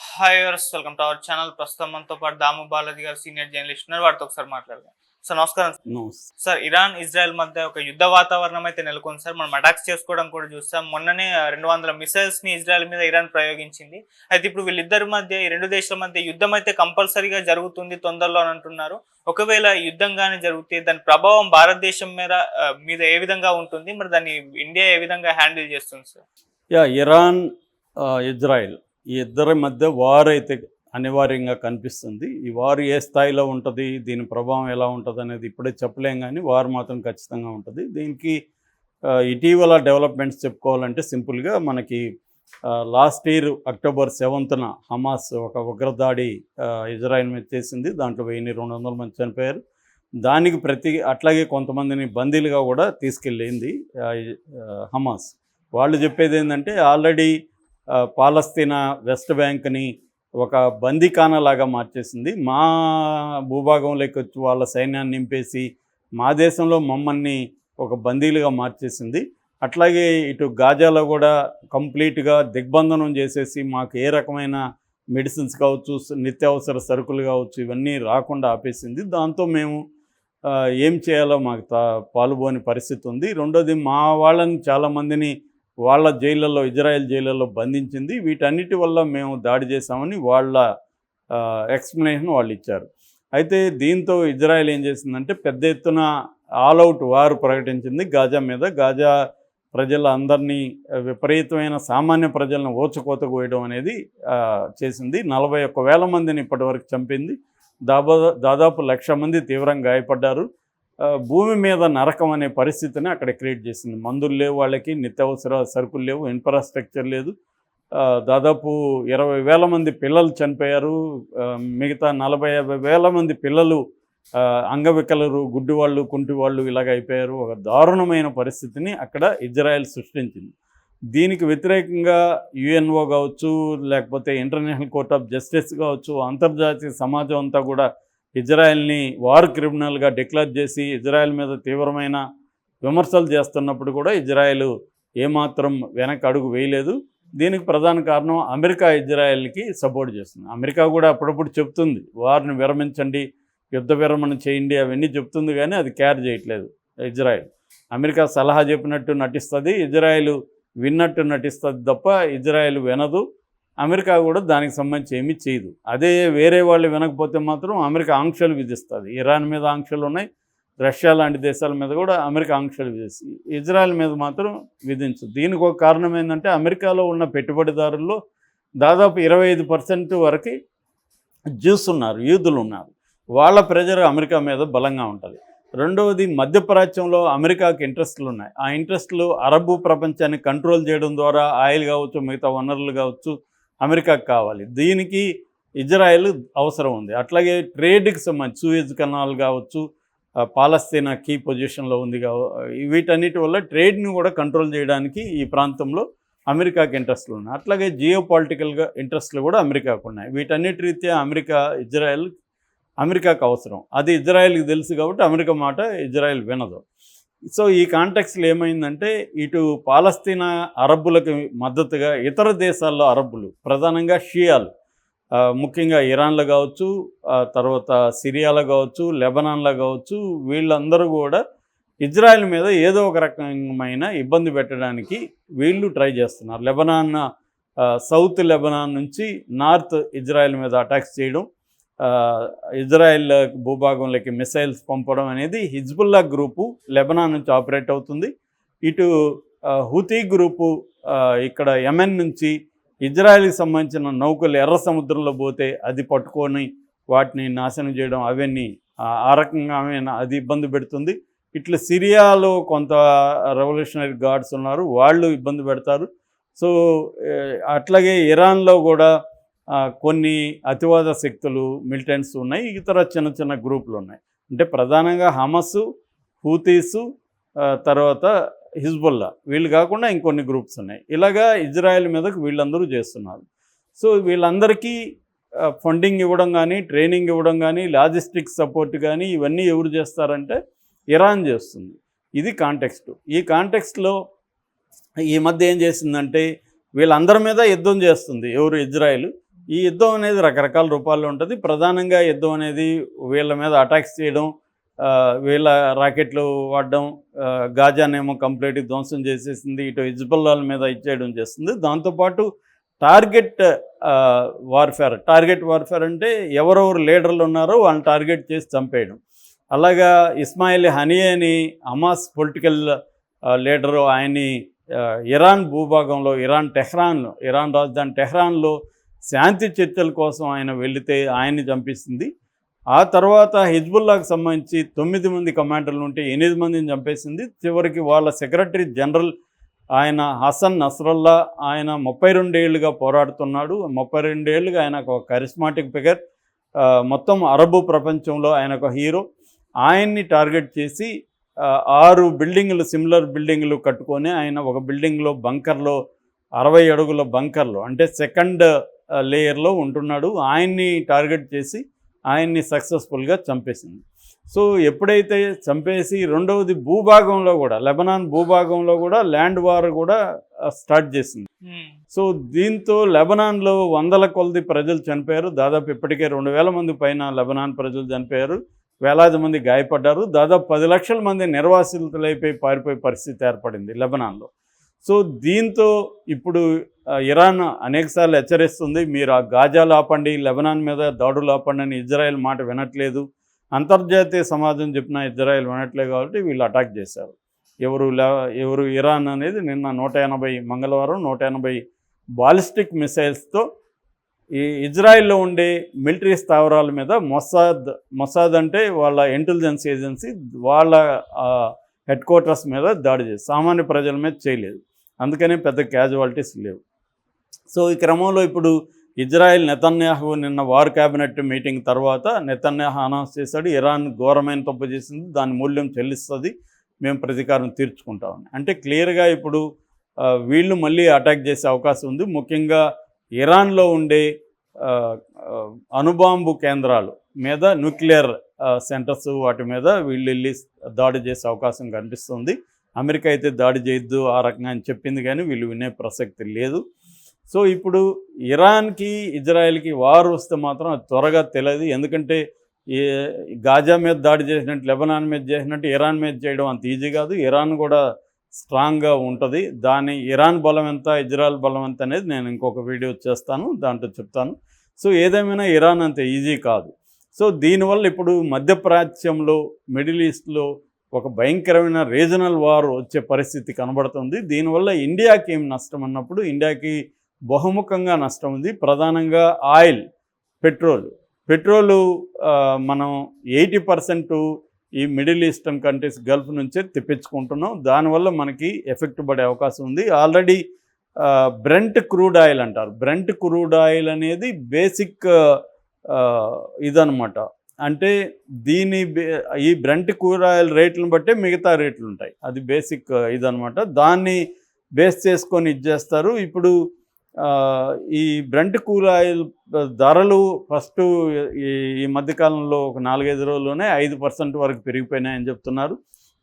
Hi viewers, welcome to our channel. ప్రస్తుతం మనతో పాటు దాము బాలాజీ గారు సీనియర్ జర్నలిస్ట్ ఉన్నారు. వారితో ఒకసారి మాట్లాడదాం. సార్ నమస్కారం. సార్, ఇరాన్ ఇజ్రాయెల్ మధ్య ఒక యుద్ధ వాతావరణం అయితే నెలకొంది సార్. మనం అటాక్స్ చేసుకోవడం కూడా చూస్తాం. మొన్ననే 200 మిసైల్స్ ని ఇజ్రాయెల్ మీద ఇరాన్ ప్రయోగించింది. అయితే ఇప్పుడు వీళ్ళిద్దరి మధ్య, ఈ రెండు దేశాల మధ్య యుద్ధం అయితే కంపల్సరీగా జరుగుతుంది తొందరలో అని అంటున్నారు. ఒకవేళ యుద్ధంగానే జరిగితే దాని ప్రభావం భారతదేశం మీద ఏ విధంగా ఉంటుంది? మరి దాన్ని ఇండియా ఏ విధంగా హ్యాండిల్ చేస్తుంది సార్? ఇరాన్ ఇజ్రాయిల్ ఈ ఇద్దరి మధ్య వార్ అయితే అనివార్యంగా కనిపిస్తుంది. ఈ వార్ ఏ స్థాయిలో ఉంటుంది, దీని ప్రభావం ఎలా ఉంటుంది అనేది ఇప్పుడే చెప్పలేం, కానీ వార్ మాత్రం ఖచ్చితంగా ఉంటుంది. దీనికి ఇటీవల డెవలప్మెంట్స్ చెప్పుకోవాలంటే సింపుల్గా మనకి లాస్ట్ ఇయర్ అక్టోబర్ 7న హమాస్ ఒక ఉగ్రదాడి ఇజ్రాయిల్ మీద చేసింది. దాంట్లో 1200 మంది చనిపోయారు. దానికి అట్లాగే కొంతమందిని బందీలుగా కూడా తీసుకెళ్ళింది హమాస్. వాళ్ళు చెప్పేది ఏంటంటే ఆల్రెడీ పాలస్తీనా వెస్ట్ బ్యాంక్ని ఒక బందీఖానాలాగా మార్చేసింది. మా భూభాగంలోకి వచ్చి వాళ్ళ సైన్యాన్ని నింపేసి మా దేశంలో మమ్మల్ని ఒక బందీలుగా మార్చేసింది. అట్లాగే ఇటు గాజాలో కూడా కంప్లీట్గా దిగ్బంధనం చేసేసి మాకు ఏ రకమైన మెడిసిన్స్ కావచ్చు, నిత్యావసర సరుకులు కావచ్చు, ఇవన్నీ రాకుండా ఆపేసింది. దాంతో మేము ఏం చేయాలో మాకు పాలుపోని పరిస్థితి ఉంది. రెండోది, మా వాళ్ళని చాలామందిని వాళ్ళ జైళ్ళల్లో, ఇజ్రాయెల్ జైళ్ళల్లో బంధించింది. వీటన్నిటి వల్ల మేము దాడి చేశామని వాళ్ళ ఎక్స్ప్లెనేషన్ వాళ్ళు ఇచ్చారు. అయితే దీంతో ఇజ్రాయెల్ ఏం చేసిందంటే పెద్ద ఎత్తున ఆల్అవుట్ వార్ ప్రకటించింది గాజా మీద. గాజా ప్రజలందరినీ, విపరీతమైన సామాన్య ప్రజలను ఓచుకోత కోయడం అనేది చేసింది. 41,000 మందిని ఇప్పటివరకు చంపింది. దాదాపు 1,00,000 మంది తీవ్రంగా గాయపడ్డారు. భూమి మీద నరకం అనే పరిస్థితిని అక్కడ క్రియేట్ చేసింది. మందులు లేవు, వాళ్ళకి నిత్యావసర సరుకులు లేవు, ఇన్ఫ్రాస్ట్రక్చర్ లేదు. దాదాపు 20,000 మంది పిల్లలు చనిపోయారు. మిగతా 40,000-50,000 మంది పిల్లలు అంగవికలరు, గుడ్డివాళ్ళు, కుంటివాళ్ళు ఇలాగ అయిపోయారు. ఒక దారుణమైన పరిస్థితిని అక్కడ ఇజ్రాయెల్ సృష్టించింది. దీనికి వ్యతిరేకంగా యుఎన్ఓ కావచ్చు, లేకపోతే ఇంటర్నేషనల్ కోర్ట్ ఆఫ్ జస్టిస్ కావచ్చు, అంతర్జాతీయ సమాజం అంతా కూడా ఇజ్రాయెల్ని వార్ క్రిమినల్గా డిక్లేర్ చేసి ఇజ్రాయెల్ మీద తీవ్రమైన విమర్శలు చేస్తున్నప్పుడు కూడా ఇజ్రాయెల్ ఏమాత్రం వెనక్కి అడుగు వేయలేదు. దీనికి ప్రధాన కారణం అమెరికా ఇజ్రాయెల్కి సపోర్ట్ చేస్తుంది. అమెరికా కూడా అప్పుడప్పుడు చెప్తుంది వారిని విరమించండి, యుద్ధ విరమణ చేయండి, అవన్నీ చెప్తుంది, కానీ అది కేర్ చేయట్లేదు ఇజ్రాయెల్. అమెరికా సలహా చెప్పినట్టు నటిస్తుంది, ఇజ్రాయెల్ విన్నట్టు నటిస్తుంది తప్ప ఇజ్రాయెల్ వినదు. అమెరికా కూడా దానికి సంబంధించి ఏమీ చేయదు. అదే వేరే వాళ్ళు వినకపోతే మాత్రం అమెరికా ఆంక్షలు విధిస్తుంది. ఇరాన్ మీద ఆంక్షలు ఉన్నాయి, రష్యా లాంటి దేశాల మీద కూడా అమెరికా ఆంక్షలు విధిస్తుంది. ఇజ్రాయెల్ మీద మాత్రం విధించదు. దీనికి ఒక కారణం ఏంటంటే అమెరికాలో ఉన్న పెట్టుబడిదారుల్లో దాదాపు 25% వరకు జ్యూస్ ఉన్నారు, యూదులు ఉన్నారు. వాళ్ళ ప్రెజర్ అమెరికా మీద బలంగా ఉంటుంది. రెండవది, మధ్యప్రాచ్యంలో అమెరికాకి ఇంట్రెస్టులు ఉన్నాయి. ఆ ఇంట్రెస్టులు అరబు ప్రపంచాన్ని కంట్రోల్ చేయడం ద్వారా ఆయిల్ కావచ్చు, మిగతా వనరులు కావచ్చు, అమెరికాకు కావాలి. దీనికి ఇజ్రాయెల్ అవసరం ఉంది. అట్లాగే ట్రేడ్కి సంబంధించి సూయజ్ కెనాల్ కావచ్చు, పాలస్తీనా కీ పొజిషన్లో ఉంది. వీటన్నిటి వల్ల ట్రేడ్ని కూడా కంట్రోల్ చేయడానికి ఈ ప్రాంతంలో అమెరికాకి ఇంట్రెస్ట్లు ఉన్నాయి. అట్లాగే జియో పొలిటికల్గా ఇంట్రెస్ట్లు కూడా అమెరికాకు ఉన్నాయి. వీటన్నిటి రీత్యా అమెరికాకు అవసరం. అది ఇజ్రాయెల్కి తెలుసు కాబట్టి అమెరికా మాట ఇజ్రాయెల్ వినదు. సో ఈ కాంటెక్స్లో ఏమైందంటే ఇటు పాలస్తీనా అరబ్బులకు మద్దతుగా ఇతర దేశాల్లో అరబ్బులు, ప్రధానంగా షియాలు, ముఖ్యంగా ఇరాన్లో కావచ్చు, తర్వాత సిరియాలో కావచ్చు, లెబనాన్లో కావచ్చు, వీళ్ళందరూ కూడా ఇజ్రాయెల్ మీద ఏదో ఒక రకమైన ఇబ్బంది పెట్టడానికి వీళ్ళు ట్రై చేస్తున్నారు. సౌత్ లెబనాన్ నుంచి నార్త్ ఇజ్రాయెల్ మీద అటాక్స్ చేయడం, ఇజ్రాయెల్ భూభాగంలోకి మిసైల్స్ పంపడం అనేది హిజ్బుల్లా గ్రూపు లెబనాన్ నుంచి ఆపరేట్ అవుతుంది. ఇటు హూతీ గ్రూపు ఇక్కడ యెమెన్ నుంచి ఇజ్రాయెల్కి సంబంధించిన నౌకలు ఎర్ర సముద్రంలో పోతే అది పట్టుకొని వాటిని నాశనం చేయడం, అవన్నీ ఆ రకంగా అది ఇబ్బంది పెడుతుంది. ఇట్లా సిరియాలో కొంత రెవల్యూషనరీ గార్డ్స్ ఉన్నారు, వాళ్ళు ఇబ్బంది పెడతారు. సో అట్లాగే ఇరాన్లో కూడా కొన్ని అతివాద శక్తులు, మిలిటెంట్స్ ఉన్నాయి, ఇతర చిన్న చిన్న గ్రూపులు ఉన్నాయి. అంటే ప్రధానంగా హమస్, హూతీసు, తర్వాత హిజ్బుల్లా, వీళ్ళు కాకుండా ఇంకొన్ని గ్రూప్స్ ఉన్నాయి. ఇలాగా ఇజ్రాయెల్ మీదకు వీళ్ళందరూ చేస్తున్నారు. సో వీళ్ళందరికీ ఫండింగ్ ఇవ్వడం కానీ, ట్రైనింగ్ ఇవ్వడం కానీ, లాజిస్టిక్స్ సపోర్ట్ కానీ ఇవన్నీ ఎవరు చేస్తారంటే ఇరాన్ చేస్తుంది. ఇది కాంటెక్స్ట్. ఈ కాంటెక్స్ట్లో ఈ మధ్య ఏం చేసిందంటే వీళ్ళందరి మీద యుద్ధం చేస్తుంది ఎవరు? ఇజ్రాయెల్. ఈ యుద్ధం అనేది రకరకాల రూపాల్లో ఉంటుంది. ప్రధానంగా యుద్ధం అనేది వీళ్ళ మీద అటాక్స్ చేయడం, వీళ్ళ రాకెట్లు వాడడం, గాజానేమో కంప్లీట్గా ధ్వంసం చేసేసింది, ఇటు హిజ్బుల్లాల మీద ఇచ్చేయడం చేస్తుంది. దాంతోపాటు టార్గెట్ వార్ఫేర్ అంటే ఎవరెవరు లీడర్లు ఉన్నారో వాళ్ళని టార్గెట్ చేసి చంపేయడం. అలాగా ఇస్మాయిల్ హనియే అని హమాస్ పొలిటికల్ లీడరు, ఆయన్ని ఇరాన్ భూభాగంలో ఇరాన్ రాజధాని టెహ్రాన్లో శాంతి చర్చల కోసం ఆయన వెళితే ఆయన్ని చంపిస్తుంది. ఆ తర్వాత హిజ్బుల్లాకు సంబంధించి 9 మంది కమాండర్లు ఉంటే 8 మందిని చంపేసింది. చివరికి వాళ్ళ సెక్రటరీ జనరల్ ఆయన హసన్ నస్రల్లా, ఆయన 32 ఏళ్ళుగా పోరాడుతున్నాడు. 32 ఏళ్ళుగా ఆయన ఒక కరిస్మాటిక్ ఫిగర్, మొత్తం అరబు ప్రపంచంలో ఆయన ఒక హీరో. ఆయన్ని టార్గెట్ చేసి 6 బిల్డింగులు, సిమిలర్ బిల్డింగులు కట్టుకొని ఆయన ఒక బిల్డింగ్లో బంకర్లో 60 అడుగుల బంకర్లో అంటే సెకండ్ లేయర్లో ఉంటున్నాడు. ఆయన్ని టార్గెట్ చేసి ఆయన్ని సక్సెస్ఫుల్గా చంపేసింది. సో ఎప్పుడైతే చంపేసి రెండవది భూభాగంలో కూడా, లెబనాన్ భూభాగంలో కూడా ల్యాండ్ వార్ కూడా స్టార్ట్ చేసింది. సో దీంతో లెబనాన్లో వందల కొలది ప్రజలు చనిపోయారు. దాదాపు ఇప్పటికే 2000 మంది పైన లెబనాన్ ప్రజలు చనిపోయారు, వేలాది మంది గాయపడ్డారు. దాదాపు 10 లక్షల మంది నిర్వాసితులైపోయి పారిపోయే పరిస్థితి ఏర్పడింది లెబనాన్లో. సో దీంతో ఇప్పుడు ఇరాన్ అనేకసార్లు హెచ్చరిస్తుంది, మీరు ఆ గాజాలు ఆపండి, లెబనాన్ మీద దాడులు ఆపండి అని. ఇజ్రాయెల్ మాట వినట్లేదు. అంతర్జాతీయ సమాజం చెప్పిన ఇజ్రాయెల్ వినట్లేదు కాబట్టి వీళ్ళు అటాక్ చేశారు. ఎవరు ఇరాన్ అనేది నిన్న 180 మంగళవారం 180 బాలిస్టిక్ మిసైల్స్తో ఈ ఇజ్రాయెల్లో ఉండే మిలిటరీ స్థావరాల మీద మొసాద్ అంటే వాళ్ళ ఇంటెలిజెన్స్ ఏజెన్సీ, వాళ్ళ హెడ్ క్వార్టర్స్ మీద దాడి చేసి సామాన్య ప్రజల మీద చేయలేదు. అందుకనే పెద్ద క్యాజువాలిటీస్ లేవు. సో ఈ క్రమంలో ఇప్పుడు ఇజ్రాయెల్ నెతన్యాహు నిన్న వార్ క్యాబినెట్ మీటింగ్ తర్వాత నెతన్యాహు అనౌన్స్ చేశాడు, ఇరాన్ ఘోరమైన తప్పు చేసింది, దాని మూల్యం చెల్లిస్తుంది, మేము ప్రతీకారం తీర్చుకుంటామని. అంటే క్లియర్గా ఇప్పుడు వీళ్ళు మళ్ళీ అటాక్ చేసే అవకాశం ఉంది. ముఖ్యంగా ఇరాన్లో ఉండే అణుబాంబు కేంద్రాలు మీద, న్యూక్లియర్ సెంటర్స్, వాటి మీద వీళ్ళు వెళ్ళి దాడి చేసే అవకాశం కనిపిస్తుంది. అమెరికా అయితే దాడి చేయొద్దు ఆ రకంగా అని చెప్పింది, కానీ వీళ్ళు వినే ప్రసక్తి లేదు. సో ఇప్పుడు ఇరాన్కి ఇజ్రాయెల్కి వార్ వస్తే మాత్రం అది త్వరగా తెలియదు. ఎందుకంటే గాజా మీద దాడి చేసినట్టు, లెబనాన్ మీద చేసినట్టు ఇరాన్ మీద చేయడం అంత ఈజీ కాదు. ఇరాన్ కూడా స్ట్రాంగ్గా ఉంటుంది. ఇరాన్ బలం ఎంత, ఇజ్రాయెల్ బలం ఎంత అనేది నేను ఇంకొక వీడియో చేస్తాను, దాంట్లో చెప్తాను. సో ఏదేమైనా ఇరాన్ అంత ఈజీ కాదు. సో దీనివల్ల ఇప్పుడు మధ్యప్రాచ్యంలో, మిడిల్ ఈస్ట్లో ఒక భయంకరమైన రీజనల్ వార్ వచ్చే పరిస్థితి కనబడుతుంది. దీనివల్ల ఇండియాకి ఏం నష్టం అన్నప్పుడు, ఇండియాకి బహుముఖంగా నష్టం ఉంది. ప్రధానంగా ఆయిల్, పెట్రోలు మనం 80% ఈ మిడిల్ ఈస్టర్న్ కంట్రీస్, గల్ఫ్ నుంచే తెప్పించుకుంటున్నాం. దానివల్ల మనకి ఎఫెక్ట్ పడే అవకాశం ఉంది. ఆల్రెడీ బ్రెంట్ క్రూడ్ ఆయిల్ అంటారు. బ్రెంట్ క్రూడ్ ఆయిల్ అనేది బేసిక్ ఇదనమాట. అంటే ఈ బ్రెంట్ క్రూడ్ ఆయిల్ రేట్లను బట్టే మిగతా రేట్లు ఉంటాయి. అది బేసిక్ ఇదనమాట. దాన్ని బేస్ చేసుకొని చేస్తారు. ఇప్పుడు ఈ బ్రెంట్ క్రూడ్ ఆయిల్ ధరలు ఫస్ట్ ఈ మధ్యకాలంలో ఒక 4-5 రోజుల్లోనే 5% వరకు పెరిగిపోయినాయని చెప్తున్నారు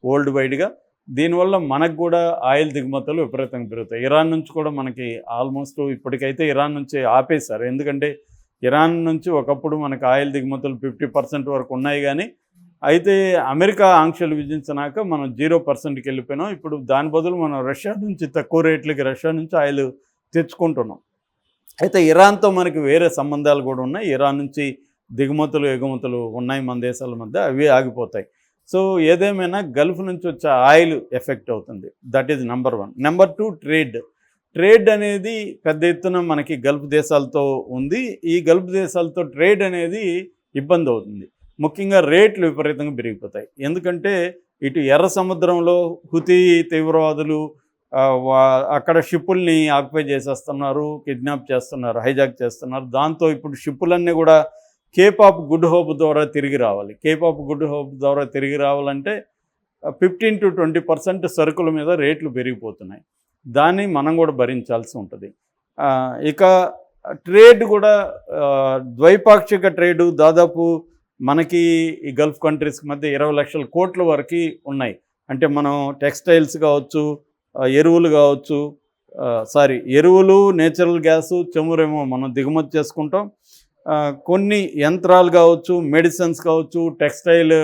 వరల్డ్ వైడ్గా. దీనివల్ల మనకు కూడా ఆయిల్ దిగుమతులు విపరీతంగా పెరుగుతాయి. ఇరాన్ నుంచి కూడా మనకి ఆల్మోస్ట్ ఇప్పటికైతే ఇరాన్ నుంచి ఆపేశారు. ఎందుకంటే ఇరాన్ నుంచి ఒకప్పుడు మనకు ఆయిల్ దిగుమతులు 50% వరకు ఉన్నాయి, కానీ అయితే అమెరికా ఆంక్షలు విధించినాక మనం 0%కి వెళ్ళిపోయినాం. ఇప్పుడు దాని బదులు మనం రష్యా నుంచి తక్కువ రేట్లకి రష్యా నుంచి ఆయిల్ తెచ్చుకుంటున్నాం. అయితే ఇరాన్తో మనకి వేరే సంబంధాలు కూడా ఉన్నాయి. ఇరాన్ నుంచి దిగుమతులు ఎగుమతులు ఉన్నాయి మన దేశాల మధ్య, అవి ఆగిపోతాయి. సో ఏదేమైనా గల్ఫ్ నుంచి వచ్చే ఆయిల్ ఎఫెక్ట్ అవుతుంది. That is number 1. Number 2, trade అనేది పెద్ద ఎత్తున మనకి గల్ఫ్ దేశాలతో ఉంది. ఈ గల్ఫ్ దేశాలతో ట్రేడ్ అనేది ఇబ్బంది అవుతుంది. ముఖ్యంగా రేట్లు విపరీతంగా పెరిగిపోతాయి. ఎందుకంటే ఇటు ఎర్ర సముద్రంలో హుతీ తీవ్రవాదులు అక్కడ షిప్పుల్ని ఆక్యుపై చేసేస్తున్నారు, కిడ్నాప్ చేస్తున్నారు, హైజాక్ చేస్తున్నారు. దాంతో ఇప్పుడు షిప్పులన్నీ కూడా కేప్ ఆఫ్ గుడ్ హోప్ ద్వారా తిరిగి రావాలి. కేప్ ఆఫ్ గుడ్ హోప్ ద్వారా తిరిగి రావాలంటే 15 to 20% సరుకుల మీద రేట్లు పెరిగిపోతున్నాయి. దాన్ని మనం కూడా భరించాల్సి ఉంటుంది. ఇక ట్రేడ్ కూడా ద్వైపాక్షిక ట్రేడు దాదాపు మనకి ఈ గల్ఫ్ కంట్రీస్ మధ్య 20 లక్షల కోట్ల వరకు ఉన్నాయి. అంటే మనం టెక్స్టైల్స్ కావచ్చు, ఎరువులు కావచ్చు, ఎరువులు, నేచురల్ గ్యాసు, చమురేమో మనం దిగుమతి చేసుకుంటాం. కొన్ని యంత్రాలు కావచ్చు, మెడిసిన్స్ కావచ్చు, టెక్స్టైల్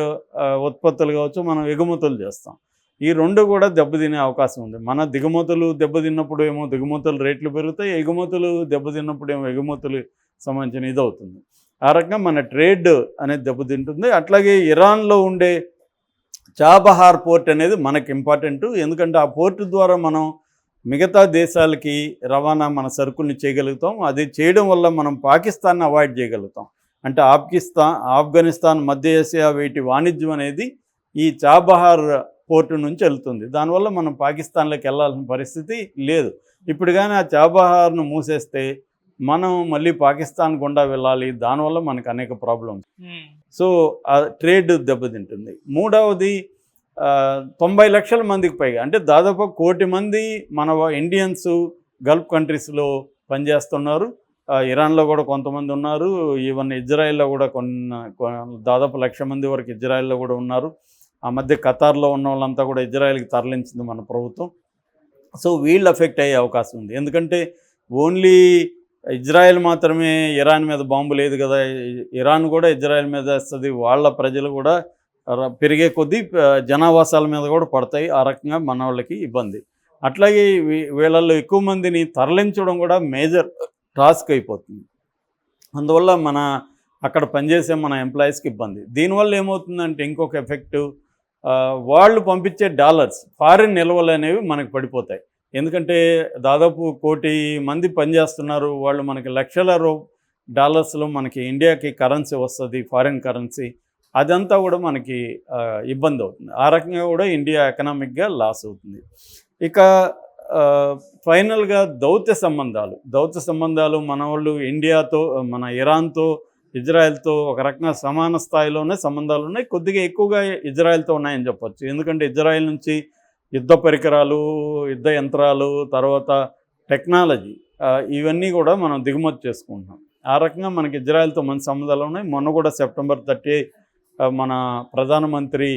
ఉత్పత్తులు కావచ్చు, మనం ఎగుమతులు చేస్తాం. ఈ రెండు కూడా దెబ్బతినే అవకాశం ఉంది. మన దిగుమతులు దెబ్బతిన్నప్పుడు ఏమో దిగుమతులు రేట్లు పెరుగుతాయి, ఎగుమతులు దెబ్బతిన్నప్పుడు ఏమో ఎగుమతులు సంబంధించిన ఇది అవుతుంది. ఆ రకంగా మన ట్రేడ్ అనేది దెబ్బతింటుంది. అట్లాగే ఇరాన్లో ఉండే చాబహార్ పోర్ట్ అనేది మనకి ఇంపార్టెంట్. ఎందుకంటే ఆ పోర్టు ద్వారా మనం మిగతా దేశాలకి రవాణా మన సరుకుల్ని చేయగలుగుతాం. అది చేయడం వల్ల మనం పాకిస్తాన్ని అవాయిడ్ చేయగలుగుతాం. అంటే ఆఫ్ఘనిస్తాన్, మధ్య ఏసియా వీటి వాణిజ్యం అనేది ఈ చాబహార్ పోర్టు నుంచి వెళ్తుంది. దానివల్ల మనం పాకిస్తాన్లోకి వెళ్ళాల్సిన పరిస్థితి లేదు. ఇప్పుడు కానీ ఆ చాబహార్ను మూసేస్తే మనం మళ్ళీ పాకిస్తాన్ గుండా వెళ్ళాలి. దానివల్ల మనకు అనేక ప్రాబ్లమ్స్. సో ఆ ట్రేడ్ దెబ్బతింటుంది. మూడవది 90 లక్షల మందికి పైగా, అంటే దాదాపు 1 కోటి మంది మన ఇండియన్స్ గల్ఫ్ కంట్రీస్లో పనిచేస్తున్నారు. ఇరాన్లో కూడా కొంతమంది ఉన్నారు. ఈవెన్ ఇజ్రాయెల్లో కూడా దాదాపు 1,00,000 మంది వరకు ఇజ్రాయెల్లో కూడా ఉన్నారు. ఆ మధ్య ఖతార్లో ఉన్న వాళ్ళంతా కూడా ఇజ్రాయెల్కి తరలించింది మన ప్రభుత్వం. సో వీళ్ళు ఎఫెక్ట్ అయ్యే అవకాశం ఉంది. ఎందుకంటే ఓన్లీ ఇజ్రాయెల్ మాత్రమే ఇరాన్ మీద బాంబు లేదు కదా, ఇరాన్ కూడా ఇజ్రాయెల్ మీద వేస్తుంది. వాళ్ళ ప్రజలు కూడా పెరిగే కొద్దీ జనావాసాల మీద కూడా పడతాయి. ఆ రకంగా మన వాళ్ళకి ఇబ్బంది. అట్లాగే వీళ్ళల్లో ఎక్కువ మందిని తరలించడం కూడా మేజర్ టాస్క్ అయిపోతుంది. అందువల్ల అక్కడ పనిచేసే మన ఎంప్లాయీస్కి ఇబ్బంది. దీనివల్ల ఏమవుతుందంటే ఇంకొక ఎఫెక్టు, వాళ్ళు పంపించే డాలర్స్, ఫారిన్ నిల్వలు అనేవి మనకు పడిపోతాయి. ఎందుకంటే దాదాపు 1 కోటి మంది పనిచేస్తున్నారు. వాళ్ళు మనకి లక్షల డాలర్స్లో మనకి ఇండియాకి కరెన్సీ వస్తుంది, ఫారిన్ కరెన్సీ. అదంతా కూడా మనకి ఇబ్బంది అవుతుంది. ఆ రకంగా కూడా ఇండియా ఎకనామిక్గా లాస్ అవుతుంది. ఇక ఫైనల్గా దౌత్య సంబంధాలు మన వాళ్ళు ఇండియాతో, మన ఇరాన్తో, ఇజ్రాయెల్తో ఒక రకంగా సమాన స్థాయిలోనే సంబంధాలు ఉన్నాయి. కొద్దిగా ఎక్కువగా ఇజ్రాయెల్తో ఉన్నాయని చెప్పొచ్చు. ఎందుకంటే ఇజ్రాయెల్ నుంచి యుద్ధ పరికరాలు, యుద్ధ యంత్రాలు, తర్వాత టెక్నాలజీ, ఇవన్నీ కూడా మనం దిగుమతి చేసుకుంటున్నాం. ఆ రకంగా మనకి ఇజ్రాయెల్తో మంచి సంబంధాలు ఉన్నాయి. మొన్న కూడా సెప్టెంబర్ 30 మన ప్రధానమంత్రి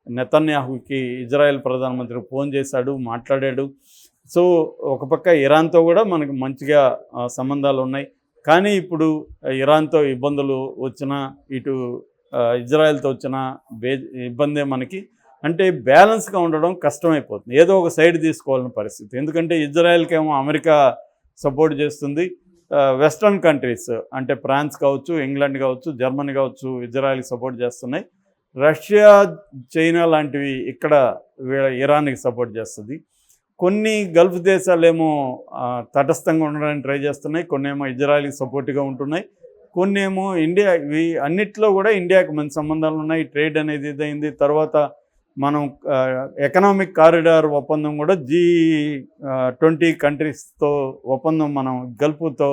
నెతన్యాహుకి ఇజ్రాయెల్ ప్రధానమంత్రి ఫోన్ చేశాడు, మాట్లాడాడు. సో ఒక పక్క ఇరాన్తో కూడా మనకు మంచిగా సంబంధాలు ఉన్నాయి. కానీ ఇప్పుడు ఇరాన్తో ఇబ్బందులు వచ్చినా, ఇటు ఇజ్రాయెల్తో వచ్చిన ఇబ్బందే మనకి. అంటే బ్యాలెన్స్గా ఉండడం కష్టమైపోతుంది. ఏదో ఒక సైడ్ తీసుకోవాలని పరిస్థితి. ఎందుకంటే ఇజ్రాయెల్కి ఏమో అమెరికా సపోర్ట్ చేస్తుంది. వెస్ట్రన్ కంట్రీస్ అంటే ఫ్రాన్స్ కావచ్చు, ఇంగ్లాండ్ కావచ్చు, జర్మనీ కావచ్చు ఇజ్రాయెల్కి సపోర్ట్ చేస్తున్నాయి. రష్యా, చైనా లాంటివి ఇక్కడ ఇరాన్కి సపోర్ట్ చేస్తుంది. కొన్ని గల్ఫ్ దేశాలేమో తటస్థంగా ఉండడానికి ట్రై చేస్తున్నాయి. కొన్ని ఏమో ఇజ్రాయెల్కి సపోర్ట్గా ఉంటున్నాయి. కొన్ని ఏమో ఇండియా. ఇవి అన్నిట్లో కూడా ఇండియాకి మంచి సంబంధాలు ఉన్నాయి. ట్రేడ్ అనేది ఇదైంది. తర్వాత మనం ఎకనామిక్ కారిడార్ ఒప్పందం కూడా G20 కంట్రీస్తో ఒప్పందం, మనం గల్ఫ్తో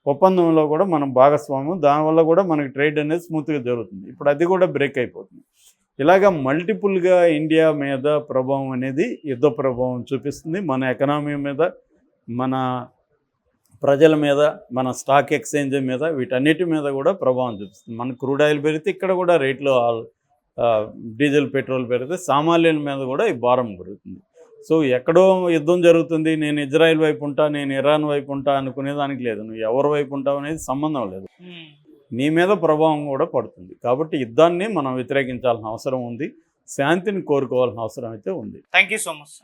ఒప్పందంలో కూడా మనం భాగస్వామ్యం. దానివల్ల కూడా మనకి ట్రేడ్ అనేది స్మూత్గా జరుగుతుంది. ఇప్పుడు అది కూడా బ్రేక్ అయిపోతుంది. ఇలాగా మల్టిపుల్గా ఇండియా మీద ప్రభావం అనేది యుద్ధ ప్రభావం చూపిస్తుంది. మన ఎకనామీ మీద, మన ప్రజల మీద, మన స్టాక్ ఎక్స్చేంజ్ మీద, వీటన్నిటి మీద కూడా ప్రభావం చూపిస్తుంది. మన క్రూడ్ ఆయిల్ పెరిగితే ఇక్కడ కూడా రేట్లు, డీజిల్, పెట్రోల్ పెరిగితే సామాన్యుల మీద కూడా ఈ భారం పెరుగుతుంది. సో ఎక్కడో యుద్ధం జరుగుతుంది, నేను ఇజ్రాయెల్ వైపు ఉంటా, నేను ఇరాన్ వైపు ఉంటా అనుకునేదానికి లేదు. నువ్వు ఎవరి వైపు ఉంటావు అనేది సంబంధం లేదు. నీ మీద ప్రభావం కూడా పడుతుంది. కాబట్టి యుద్ధాన్ని మనం వ్యతిరేకించాల్సిన అవసరం ఉంది. శాంతిని కోరుకోవాల్సిన అవసరం అయితే ఉంది. Thank you so much.